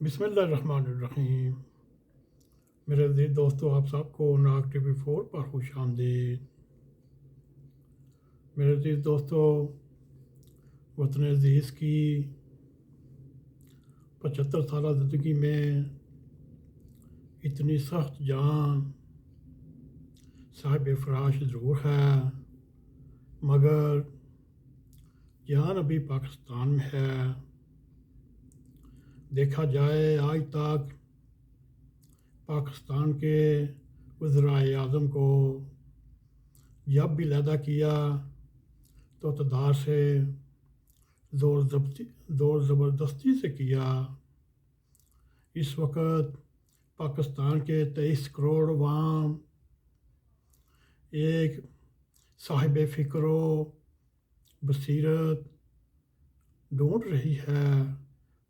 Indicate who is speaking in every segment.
Speaker 1: بسم اللہ الرحمن الرحیم۔ میرے عزیز دوستو، آپ سب کو ناگ ٹی وی 4 پر خوش آمدید۔ میرے عزیز دوستو، وطن عزیز کی 75 سالہ زندگی میں اتنی سخت جان صاحب فراش ضرور ہے، مگر جان ابھی پاکستان میں ہے۔ دیکھا جائے آج تک پاکستان کے وزرائے اعظم کو جب بھی لیدا کیا تو اقتدار سے زور زبردستی سے کیا۔ اس وقت پاکستان کے 23 کروڑ عوام ایک صاحب فکر و بصیرت ڈھونڈ رہی ہے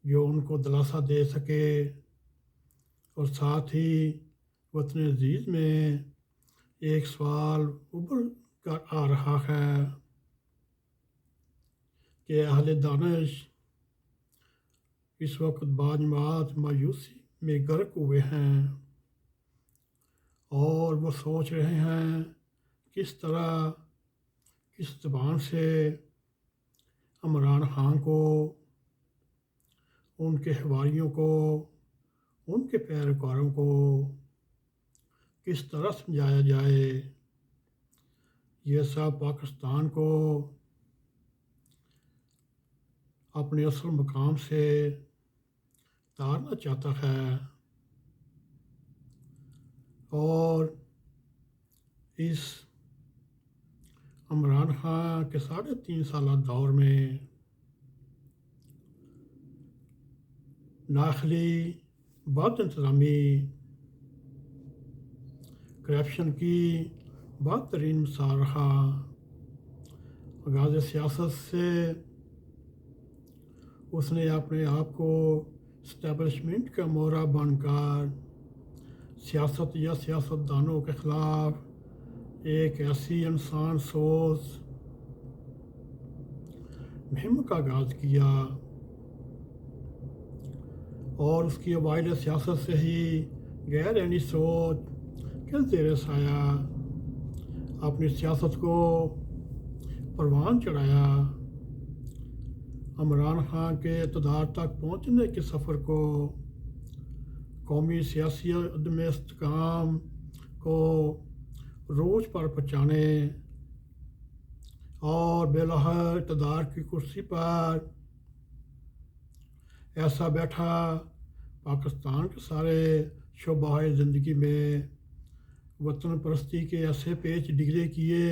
Speaker 1: جو ان کو دلاسا دے سکے، اور ساتھ ہی وطن عزیز میں ایک سوال ابھر کر آ رہا ہے کہ اہل دانش اس وقت باجماعت مایوسی میں غرق ہوئے ہیں، اور وہ سوچ رہے ہیں کس طرح کس زبان سے عمران خان کو، ان کے حواریوں کو، ان کے پیروکاروں کو کس طرح سمجھایا جائے۔ یہ سب پاکستان کو اپنے اصل مقام سے تارنا چاہتا ہے، اور اس عمران خان کے 3.5 سالہ دور میں داخلی بد انتظامی، کرپشن کی بدترین مثال رہا۔ آغاز سیاست سے اس نے اپنے آپ کو اسٹیبلشمنٹ کا مورا بن کر سیاست یا سیاستدانوں کے خلاف ایک ایسی انسان سوز مہم کا آغاز کیا، اور اس کی اوائل سیاست سے ہی غیر عینی سوچ کے زیر سایہ اپنی سیاست کو پروان چڑھایا۔ عمران خان کے اقتدار تک پہنچنے کے سفر کو قومی سیاسی عدم استحکام کو عروج پر پہنچانے اور بالآخر اقتدار کی کرسی پر ایسا بیٹھا پاکستان کے سارے شعبہ زندگی میں وطن پرستی کے ایسے پیچ ڈگلے کیے،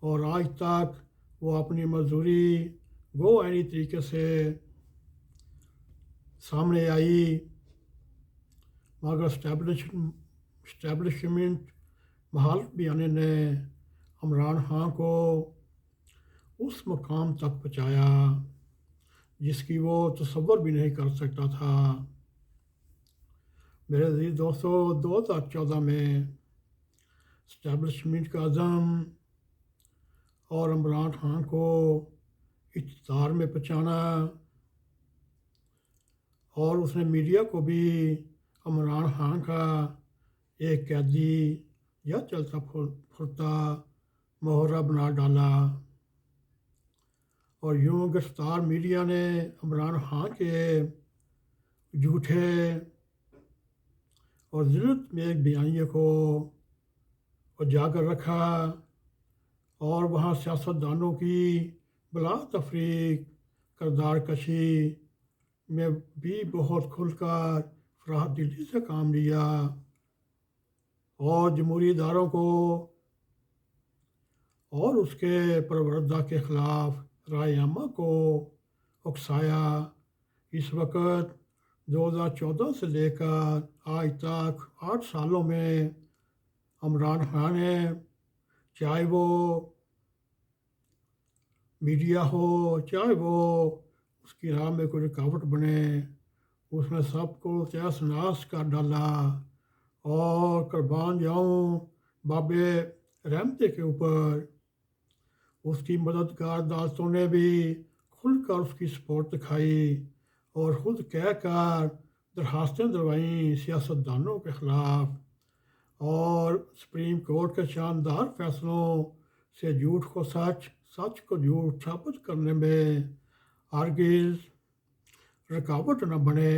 Speaker 1: اور آج تک وہ اپنی مزدوری گو عینی طریقے سے سامنے آئی، مگر اسٹیبلشمنٹ مہالت بیانے نے عمران خان کو اس مقام تک پہنچایا جس کی وہ تصور بھی نہیں کر سکتا تھا۔ میرے عزیز دوستو، 2014 میں اسٹیبلشمنٹ کا عزم اور عمران خان کو اقتدار میں پہنچانا، اور اس نے میڈیا کو بھی عمران خان کا ایک قیدی یا چلتا پھرتا محرہ بنا ڈالا، اور یوں گرفتار میڈیا نے عمران خان کے جھوٹے اور ذلت میں ایک بیانیے کو اجاگر رکھا، اور وہاں سیاستدانوں کی بلا تفریق کردار کشی میں بھی بہت کھل کر فراخ دلی سے کام لیا، اور جمہوری اداروں کو اور اس کے پروردہ کے خلاف رائے عامہ کو اکسایا۔ اس وقت 2014 سے لے کر آج تک 8 سالوں میں عمران خان نے، چاہے وہ میڈیا ہو، چاہے وہ اس کی راہ میں کوئی رکاوٹ بنے، اس میں سب کو تہس نہس کر ڈالا، اور قربان جاؤں باب رحمتے کے اوپر اس کی مددگار عدالتوں نے بھی کھل کر اس کی سپورٹ دکھائی، اور خود کہہ کر درخواستیں دلوائیں سیاستدانوں کے خلاف، اور سپریم کورٹ کے شاندار فیصلوں سے جھوٹ کو سچ، سچ کو جھوٹ ثابت کرنے میں ہرگز رکاوٹ نہ بنے۔